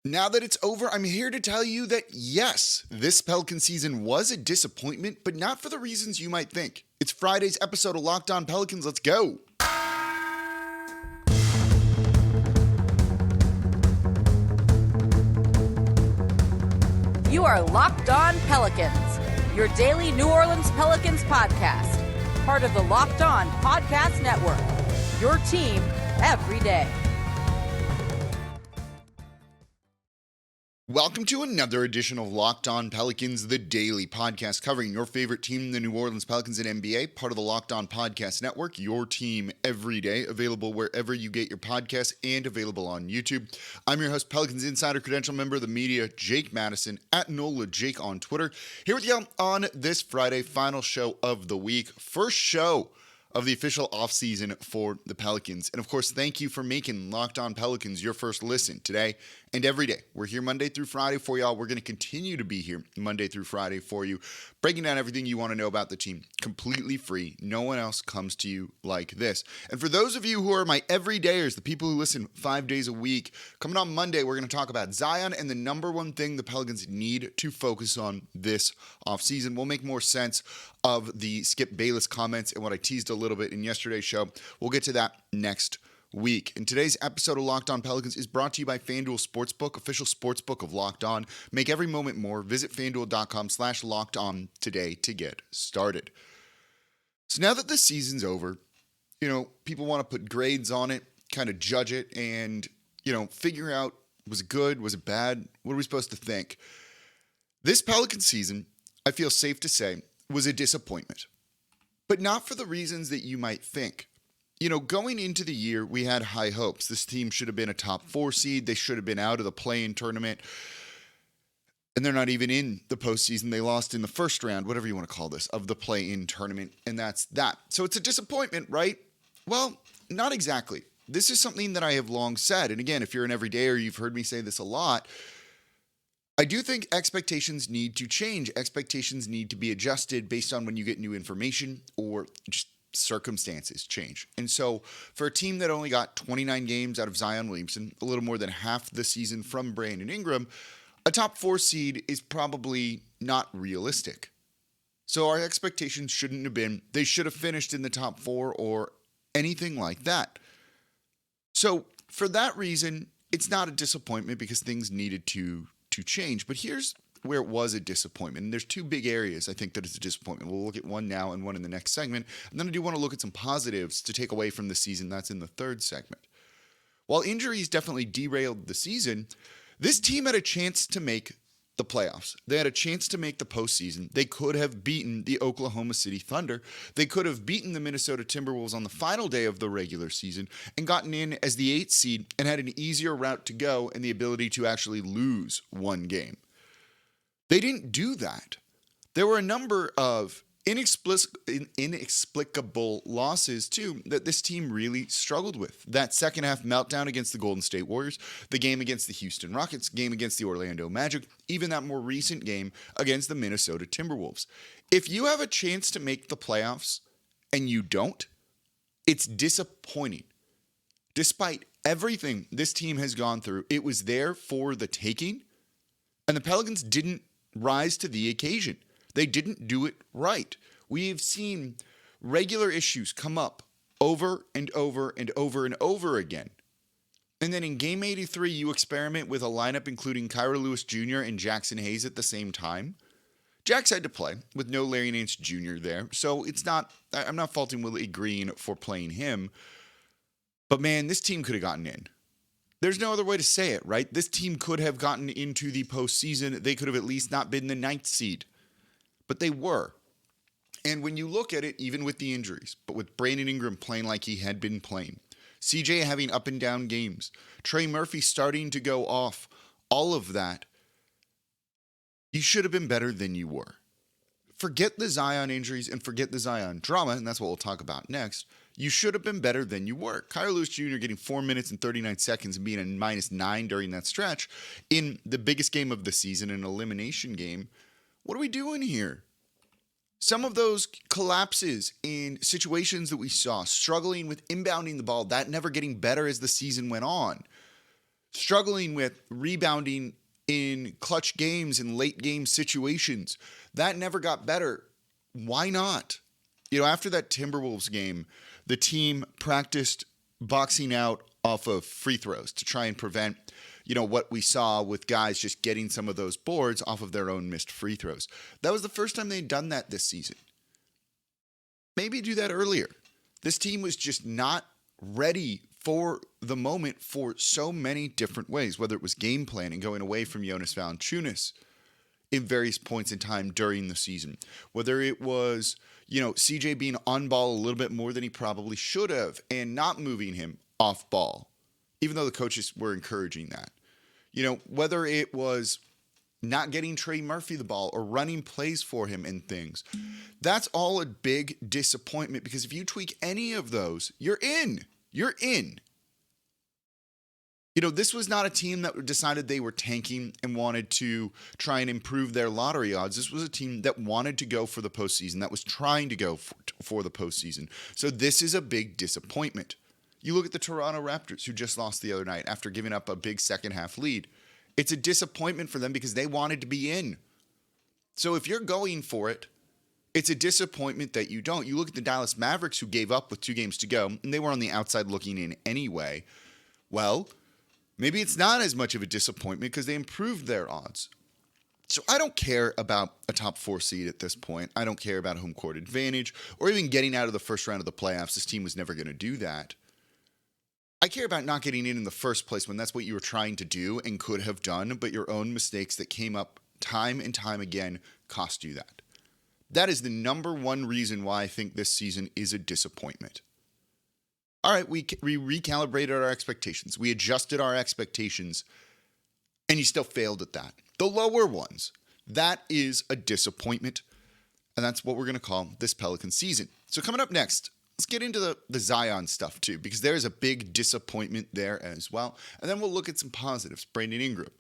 Now that it's over, I'm here to tell you that yes, this Pelican season was a disappointment, but not for the reasons you might think. It's Friday's episode of Locked On Pelicans. Let's go. You are Locked On Pelicans, your daily New Orleans Pelicans podcast, part of the Locked On Podcast Network, your team every day. Welcome to another edition of Locked On Pelicans, the daily podcast covering your favorite team, the New Orleans Pelicans and NBA, part of the Locked On Podcast Network, your team every day, available wherever you get your podcasts and available on YouTube. I'm your host, Pelicans Insider Credential member of the media, Jake Madison, at NOLA Jake on Twitter, here with you on this Friday, final show of the week, first show of the official offseason for the Pelicans. And of course, thank you for making Locked On Pelicans your first listen today and every day. We're here Monday through Friday for y'all. We're going to continue to be here Monday through Friday for you, breaking down everything you want to know about the team, completely free. No one else comes to you like this. And for those of you who are my everydayers, the people who listen 5 days a week, coming on Monday, we're going to talk about Zion and the number one thing the Pelicans need to focus on this offseason. We'll make more sense of the Skip Bayless comments and what I teased a little bit in yesterday's show. We'll get to that next week. And today's episode of Locked On Pelicans is brought to you by FanDuel Sportsbook, official sportsbook of Locked On. Make every moment more. Visit FanDuel.com/LockedOn today to get started. So now that the season's over, people want to put grades on it, kind of judge it, and, figure out, was it good? Was it bad? What are we supposed to think? This Pelican season, I feel safe to say, was a disappointment, but not for the reasons that you might think. Going into the year, we had high hopes. This team should have been a top 4 seed. They should have been out of the play-in tournament. And they're not even in the postseason. They lost in the first round, whatever you want to call this, of the play-in tournament. And that's that. So it's a disappointment, right? Well, not exactly. This is something that I have long said. And again, if you're an everydayer, you've heard me say this a lot. I do think expectations need to change. Expectations need to be adjusted based on when you get new information or just circumstances change. And so for a team that only got 29 games out of Zion Williamson, a little more than half the season from Brandon Ingram, a top 4 seed is probably not realistic. So our expectations shouldn't have been, they should have finished in the top 4 or anything like that. So for that reason, it's not a disappointment because things needed to change. But here's where it was a disappointment. And there's 2 big areas I think that it's a disappointment. We'll look at one now and one in the next segment. And then I do want to look at some positives to take away from the season. That's in the third segment. While injuries definitely derailed the season, this team had a chance to make the playoffs. They had a chance to make the postseason. They could have beaten the Oklahoma City Thunder. They could have beaten the Minnesota Timberwolves on the final day of the regular season and gotten in as the 8th seed and had an easier route to go and the ability to actually lose one game. They didn't do that. There were a number of inexplicable losses, too, that this team really struggled with. That second half meltdown against the Golden State Warriors, the game against the Houston Rockets, game against the Orlando Magic, even that more recent game against the Minnesota Timberwolves. If you have a chance to make the playoffs and you don't, it's disappointing. Despite everything this team has gone through, it was there for the taking, and the Pelicans didn't rise to the occasion. They didn't do it right. We've seen regular issues come up over and over and over and over again. And then in Game 83, you experiment with a lineup including Kira Lewis Jr. and Jackson Hayes at the same time. Jax had to play with no Larry Nance Jr. there. So I'm not faulting Willie Green for playing him. But man, this team could have gotten in. There's no other way to say it, right? This team could have gotten into the postseason. They could have at least not been the 9th seed. But they were. And when you look at it, even with the injuries, but with Brandon Ingram playing like he had been playing, CJ having up and down games, Trey Murphy starting to go off, all of that, you should have been better than you were. Forget the Zion injuries and forget the Zion drama, and that's what we'll talk about next. You should have been better than you were. Kira Lewis Jr. getting 4 minutes and 39 seconds and being a -9 during that stretch in the biggest game of the season, an elimination game. What are we doing here? Some of those collapses in situations that we saw, struggling with inbounding the ball, that never getting better as the season went on. struggling with rebounding in clutch games and late game situations. That never got better. Why not? After that Timberwolves game, the team practiced boxing out off of free throws to try and prevent, what we saw with guys just getting some of those boards off of their own missed free throws. That was the first time they'd done that this season. Maybe do that earlier. This team was just not ready for the moment for so many different ways, whether it was game planning, going away from Jonas Valanciunas in various points in time during the season, whether it was, CJ being on ball a little bit more than he probably should have and not moving him off ball, even though the coaches were encouraging that, whether it was not getting Trey Murphy the ball or running plays for him and things. That's all a big disappointment, because if you tweak any of those, you're in. You're in. This was not a team that decided they were tanking and wanted to try and improve their lottery odds. This was a team that wanted to go for the postseason, that was trying to go for the postseason. So this is a big disappointment. You look at the Toronto Raptors, who just lost the other night after giving up a big second half lead. It's a disappointment for them because they wanted to be in. So if you're going for it, it's a disappointment that you don't. You look at the Dallas Mavericks, who gave up with 2 games to go, and they were on the outside looking in anyway. Well, maybe it's not as much of a disappointment because they improved their odds. So I don't care about a top 4 seed at this point. I don't care about home court advantage or even getting out of the first round of the playoffs. This team was never going to do that. I care about not getting in the first place when that's what you were trying to do and could have done, but your own mistakes that came up time and time again cost you that. That is the number one reason why I think this season is a disappointment. All right, we recalibrated our expectations. We adjusted our expectations, and you still failed at that. The lower ones, that is a disappointment, and that's what we're going to call this Pelican season. So coming up next, let's get into the Zion stuff too, because there's a big disappointment there as well. And then we'll look at some positives. Brandon Ingram,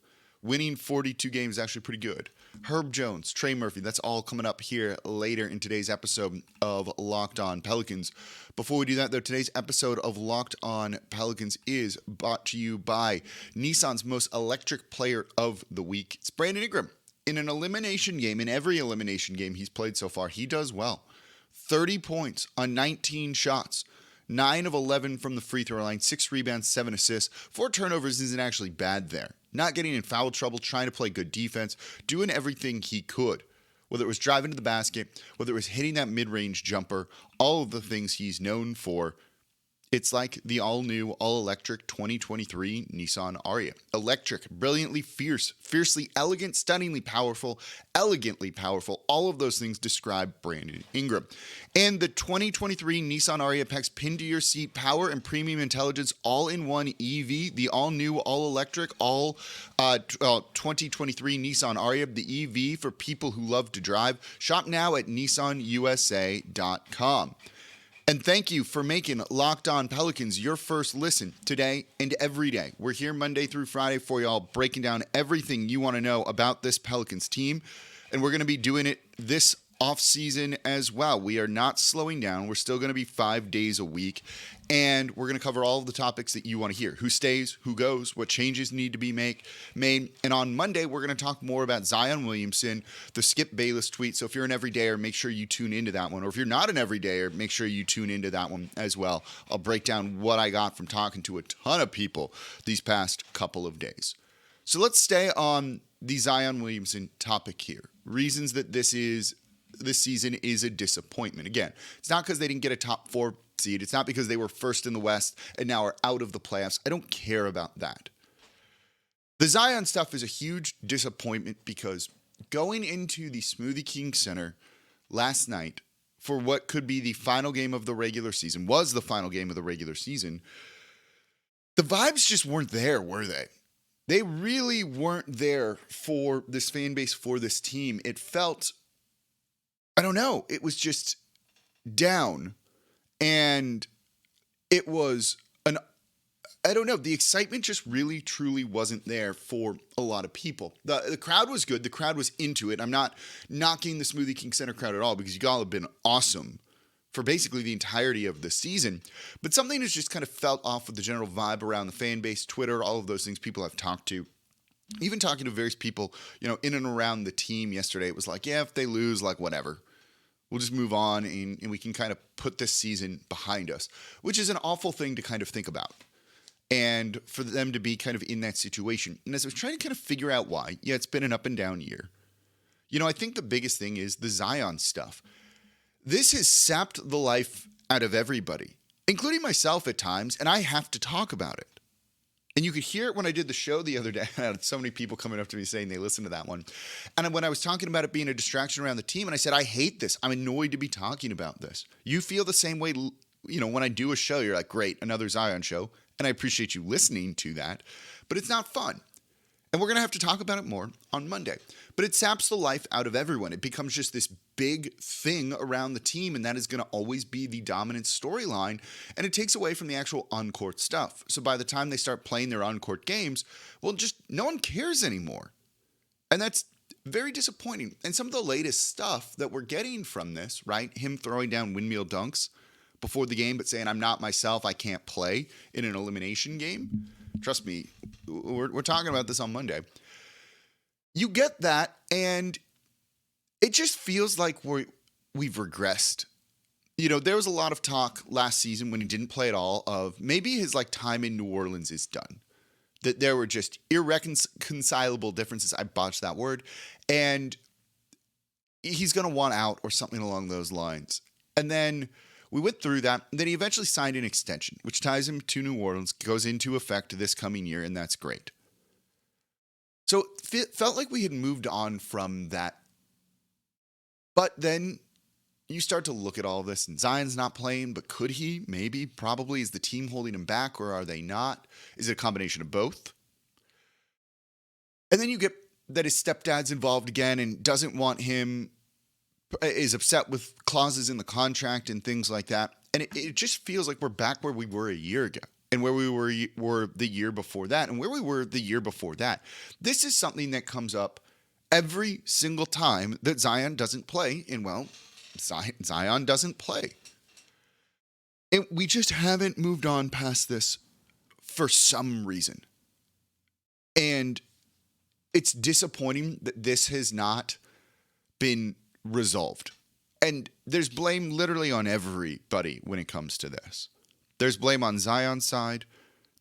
winning 42 games is actually pretty good. Herb Jones, Trey Murphy, that's all coming up here later in today's episode of Locked On Pelicans. Before we do that, though, today's episode of Locked On Pelicans is brought to you by Nissan's most electric player of the week. It's Brandon Ingram. In an elimination game, in every elimination game he's played so far, he does well. 30 points on 19 shots, 9 of 11 from the free throw line, 6 rebounds, 7 assists. 4 turnovers isn't actually bad there. Not getting in foul trouble, trying to play good defense, doing everything he could. Whether it was driving to the basket, whether it was hitting that mid-range jumper, all of the things he's known for. It's like the all-new, all-electric 2023 Nissan Ariya. Electric, brilliantly fierce, fiercely elegant, stunningly powerful, elegantly powerful. All of those things describe Brandon Ingram. And the 2023 Nissan Ariya packs pin-to-your-seat power and premium intelligence all-in-one EV. The all-new, all-electric, 2023 Nissan Ariya, the EV for people who love to drive. Shop now at nissanusa.com. And thank you for making Locked On Pelicans your first listen today and every day. We're here Monday through Friday for y'all, breaking down everything you want to know about this Pelicans team. And we're going to be doing it this offseason as well. We are not slowing down. We're still going to be 5 days a week. And we're going to cover all of the topics that you want to hear. Who stays, who goes, what changes need to be made. And on Monday, we're going to talk more about Zion Williamson, the Skip Bayless tweet. So if you're an everydayer, make sure you tune into that one. Or if you're not an everydayer, make sure you tune into that one as well. I'll break down what I got from talking to a ton of people these past couple of days. So let's stay on the Zion Williamson topic here. Reasons that this season is a disappointment. Again, it's not because they didn't get a top 4 seed. It's not because they were first in the West and now are out of the playoffs. I don't care about that. The Zion stuff is a huge disappointment because going into the Smoothie King Center last night for what could be the final game of the regular season, was the final game of the regular season, the vibes just weren't there, were they? They really weren't there for this fan base, for this team. It felt, I don't know, it was just down. And it was I don't know, the excitement just really, truly wasn't there for a lot of people. The crowd was good. The crowd was into it. I'm not knocking the Smoothie King Center crowd at all because you all have been awesome for basically the entirety of the season. But something has just kind of felt off with the general vibe around the fan base, Twitter, all of those things people I've talked to. Even talking to various people, in and around the team yesterday, it was like, yeah, if they lose, like, whatever. We'll just move on and we can kind of put this season behind us, which is an awful thing to kind of think about. And for them to be kind of in that situation. And as I was trying to kind of figure out why, it's been an up and down year. I think the biggest thing is the Zion stuff. This has sapped the life out of everybody, including myself at times, and I have to talk about it. And you could hear it when I did the show the other day. I had so many people coming up to me saying they listened to that one. And when I was talking about it being a distraction around the team, and I said, I hate this. I'm annoyed to be talking about this. You feel the same way, when I do a show, you're like, great, another Zion show. And I appreciate you listening to that. But it's not fun. And we're going to have to talk about it more on Monday. But it saps the life out of everyone. It becomes just this big thing around the team, and that is going to always be the dominant storyline. And it takes away from the actual on-court stuff. So by the time they start playing their on-court games, well, just no one cares anymore. And that's very disappointing. And some of the latest stuff that we're getting from this, right? Him throwing down windmill dunks before the game, but saying, I'm not myself, I can't play in an elimination game. Trust me, we're talking about this on Monday. You get that, and it just feels like we've regressed. There was a lot of talk last season when he didn't play at all of maybe his time in New Orleans is done. That there were just irreconcilable differences. I botched that word. And he's going to want out or something along those lines. And then we went through that. And then he eventually signed an extension, which ties him to New Orleans, goes into effect this coming year, and that's great. So it felt like we had moved on from that. But then you start to look at all of this, and Zion's not playing, but could he? Maybe, probably. Is the team holding him back, or are they not? Is it a combination of both? And then you get that his stepdad's involved again and doesn't want him, is upset with clauses in the contract and things like that. And it just feels like we're back where we were a year ago. And where we were the year before that, and where we were the year before that. This is something that comes up every single time that Zion doesn't play. And, well, Zion doesn't play. And we just haven't moved on past this for some reason. And it's disappointing that this has not been resolved. And there's blame literally on everybody when it comes to this. There's blame on Zion's side.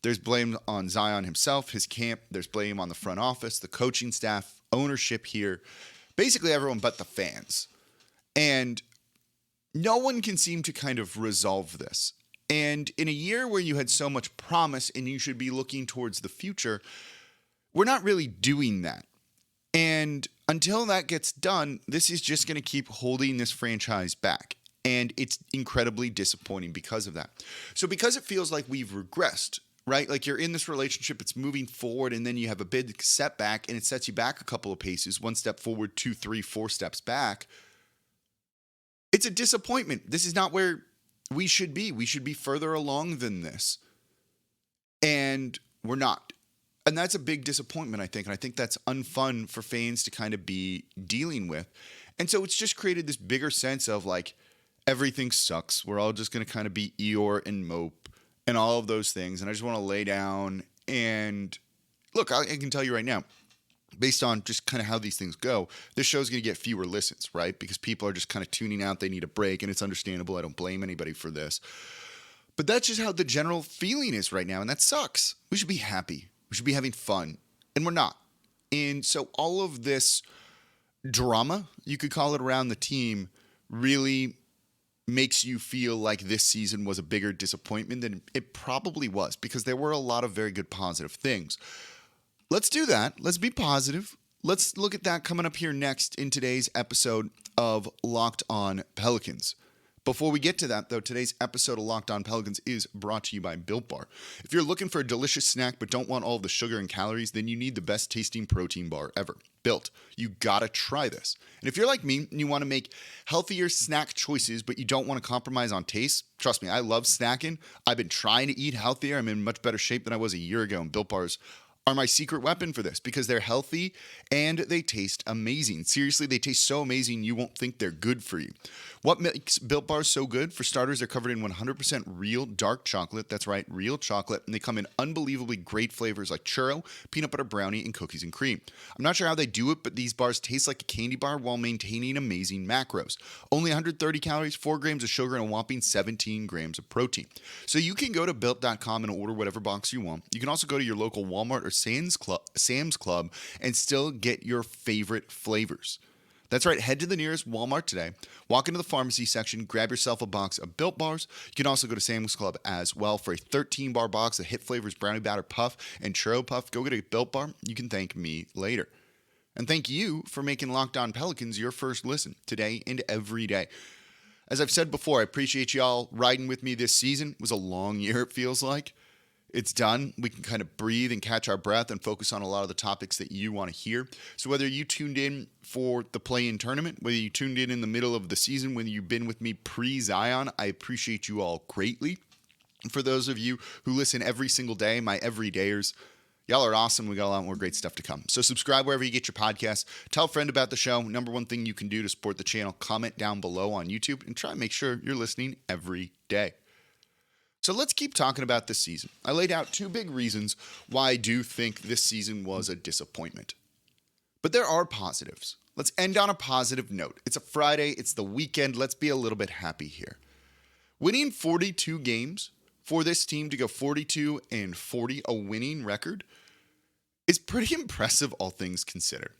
There's blame on Zion himself, his camp. There's blame on the front office, the coaching staff, ownership here. Basically everyone but the fans. And no one can seem to kind of resolve this. And in a year where you had so much promise and you should be looking towards the future, we're not really doing that. And until that gets done, this is just going to keep holding this franchise back. And it's incredibly disappointing because of that. So because it feels like we've regressed, right? Like you're in this relationship, it's moving forward, and then you have a big setback, and it sets you back a couple of paces, 1 step forward, 2, 3, 4 steps back. It's a disappointment. This is not where we should be. We should be further along than this. And we're not. And that's a big disappointment, I think. And I think that's unfun for fans to kind of be dealing with. And so it's just created this bigger sense of like, everything sucks. We're all just going to kind of be Eeyore and mope and all of those things. And I just want to lay down and look, I can tell you right now, based on just kind of how these things go, this show's going to get fewer listens, right? Because people are just kind of tuning out. They need a break, and it's understandable. I don't blame anybody for this. But that's just how the general feeling is right now, and that sucks. We should be happy. We should be having fun, and we're not. And so all of this drama, you could call it, around the team really makes you feel like this season was a bigger disappointment than it probably was, because there were a lot of very good positive things. Let's do that. Let's be positive. Let's look at that coming up here next in today's episode of Locked On Pelicans. Before we get to that, though, today's episode of Locked On Pelicans is brought to you by Built Bar. If you're looking for a delicious snack but don't want all the sugar and calories, then you need the best tasting protein bar ever. Built. You gotta try this. And if you're like me and you want to make healthier snack choices but you don't want to compromise on taste, trust me, I love snacking. I've been trying to eat healthier. I'm in much better shape than I was a year ago, and Built Bars are my secret weapon for this because they're healthy and they taste amazing. Seriously, they taste so amazing you won't think they're good for you. What makes Built Bars so good? For starters, they're covered in 100% real dark chocolate. That's right, real chocolate. And they come in unbelievably great flavors like churro, peanut butter brownie, and cookies and cream. I'm not sure how they do it, but these bars taste like a candy bar while maintaining amazing macros. Only 130 calories, 4 grams of sugar, and a whopping 17 grams of protein. So you can go to Built.com and order whatever box you want. You can also go to your local Walmart or Sam's Club and still get your favorite flavors. That's right, head to the nearest Walmart today, walk into the pharmacy section, grab yourself a box of Built Bars. You can also go to Sam's Club as well for a 13-bar box of hit flavors Brownie Batter Puff and Churro Puff. Go get a Built Bar. You can thank me later. And thank you for making Locked On Pelicans your first listen today and every day. As I've said before, I appreciate y'all riding with me this season. It was a long year, it feels like. It's done. We can kind of breathe and catch our breath and focus on a lot of the topics that you want to hear. So whether you tuned in for the play-in tournament, whether you tuned in the middle of the season, whether you've been with me pre-Zion, I appreciate you all greatly. And for those of you who listen every single day, my everydayers, y'all are awesome. We got a lot more great stuff to come. So subscribe wherever you get your podcasts. Tell a friend about the show. Number one thing you can do to support the channel, comment down below on YouTube and try and make sure you're listening every day. So let's keep talking about this season. I laid out 2 big reasons why I do think this season was a disappointment. But there are positives. Let's end on a positive note. It's a Friday. It's the weekend. Let's be a little bit happy here. Winning 42 games for this team to go 42-40, a winning record, is pretty impressive, all things considered.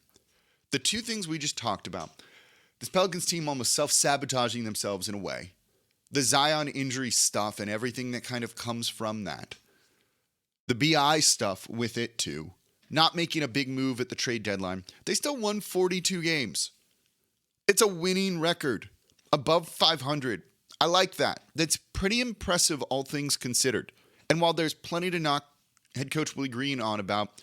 The 2 things we just talked about, this Pelicans team almost self-sabotaging themselves in a way, the Zion injury stuff and everything that kind of comes from that, the BI stuff with it too, not making a big move at the trade deadline, they still won 42 games. It's a winning record, above 500. I like that. That's pretty impressive, all things considered. And while there's plenty to knock head coach Willie Green on about,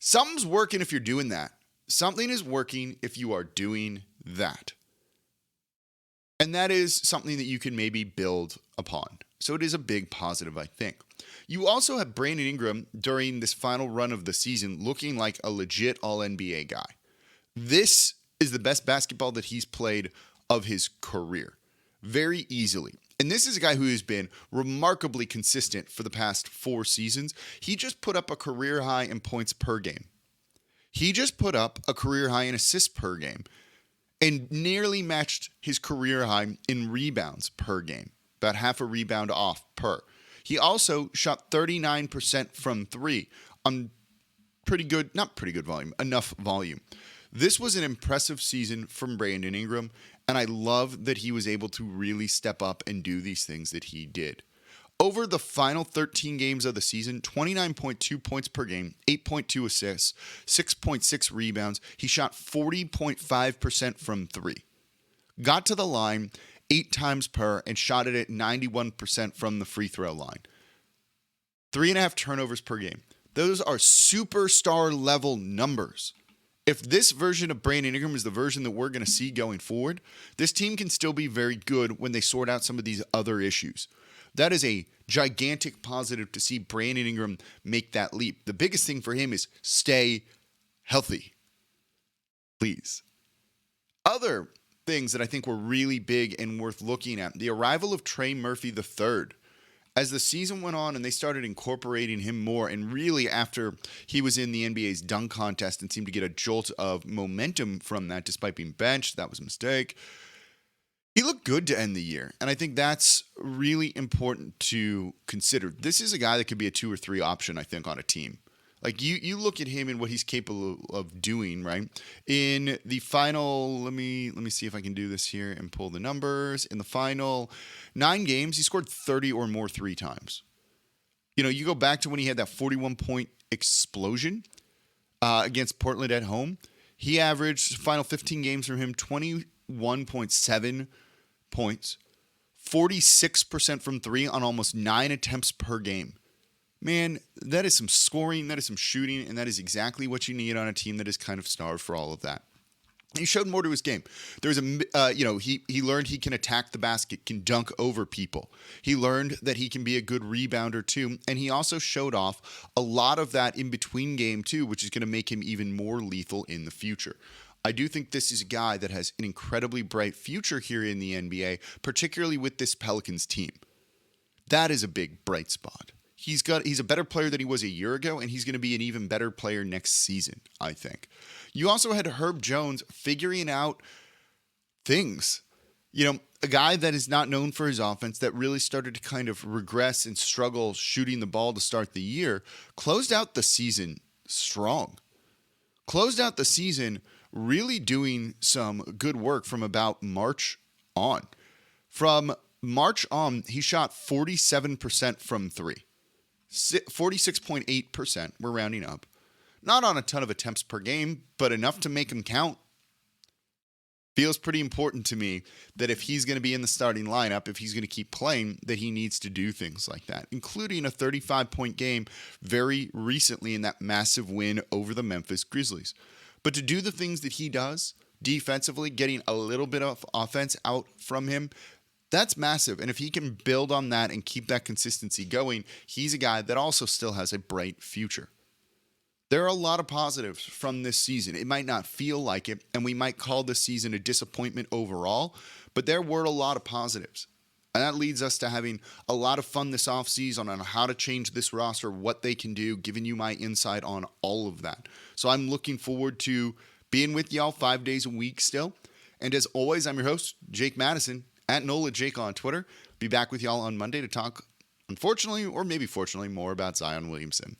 something's working if you're doing that. Something is working if you are doing that. And that is something that you can maybe build upon. So it is a big positive, I think. You also have Brandon Ingram during this final run of the season looking like a legit All-NBA guy. This is the best basketball that he's played of his career, very easily. And this is a guy who has been remarkably consistent for the past 4 seasons. He just put up a career high in points per game. He just put up a career high in assists per game and nearly matched his career high in rebounds per game, about half a rebound off per. He also shot 39% from 3 on enough volume. This was an impressive season from Brandon Ingram, and I love that he was able to really step up and do these things that he did. Over the final 13 games of the season, 29.2 points per game, 8.2 assists, 6.6 rebounds. He shot 40.5% from 3. Got to the line 8 times per and shot it at 91% from the free throw line. 3.5 turnovers per game. Those are superstar level numbers. If this version of Brandon Ingram is the version that we're going to see going forward, this team can still be very good when they sort out some of these other issues. That is a gigantic positive to see Brandon Ingram make that leap. The biggest thing for him is stay healthy. Please. Other things that I think were really big and worth looking at. The arrival of Trey Murphy III. As the season went on and they started incorporating him more, and really after he was in the NBA's dunk contest and seemed to get a jolt of momentum from that despite being benched, that was a mistake. He looked good to end the year, and I think that's really important to consider. This is a guy that could be a 2 or 3 option, I think, on a team. Like, you look at him and what he's capable of doing, right? In the final, let me see if I can do this here and pull the numbers. In the final 9 games, he scored 30 or more 3 times. You know, you go back to when he had that 41-point explosion against Portland at home. He averaged, final 15 games from him, 21.7 points, 46% from 3 on almost 9 attempts per game. Man, that is some scoring, that is some shooting, and that is exactly what you need on a team that is kind of starved for all of that. He showed more to his game. There's he learned he can attack the basket, can dunk over people. He learned that he can be a good rebounder too, and he also showed off a lot of that in between game too, which is going to make him even more lethal in the future. I do think this is a guy that has an incredibly bright future here in the NBA, particularly with this Pelicans team. That is a big bright spot. He's a better player than he was a year ago, and he's going to be an even better player next season, I think. You also had Herb Jones figuring out things. A guy that is not known for his offense, that really started to kind of regress and struggle shooting the ball to start the year, closed out the season strong. Closed out the season really doing some good work from about March on. From March on, he shot 47% from three. 46.8%, we're rounding up. Not on a ton of attempts per game, but enough to make him count. Feels pretty important to me that if he's going to be in the starting lineup, if he's going to keep playing, that he needs to do things like that, including a 35-point game very recently in that massive win over the Memphis Grizzlies. But to do the things that he does defensively, getting a little bit of offense out from him, that's massive. And if he can build on that and keep that consistency going, he's a guy that also still has a bright future. There are a lot of positives from this season. It might not feel like it, and we might call this season a disappointment overall, but there were a lot of positives. And that leads us to having a lot of fun this offseason on how to change this roster, what they can do, giving you my insight on all of that. So I'm looking forward to being with y'all 5 days a week still. And as always, I'm your host, Jake Madison, at NolaJake on Twitter. Be back with y'all on Monday to talk, unfortunately, or maybe fortunately, more about Zion Williamson.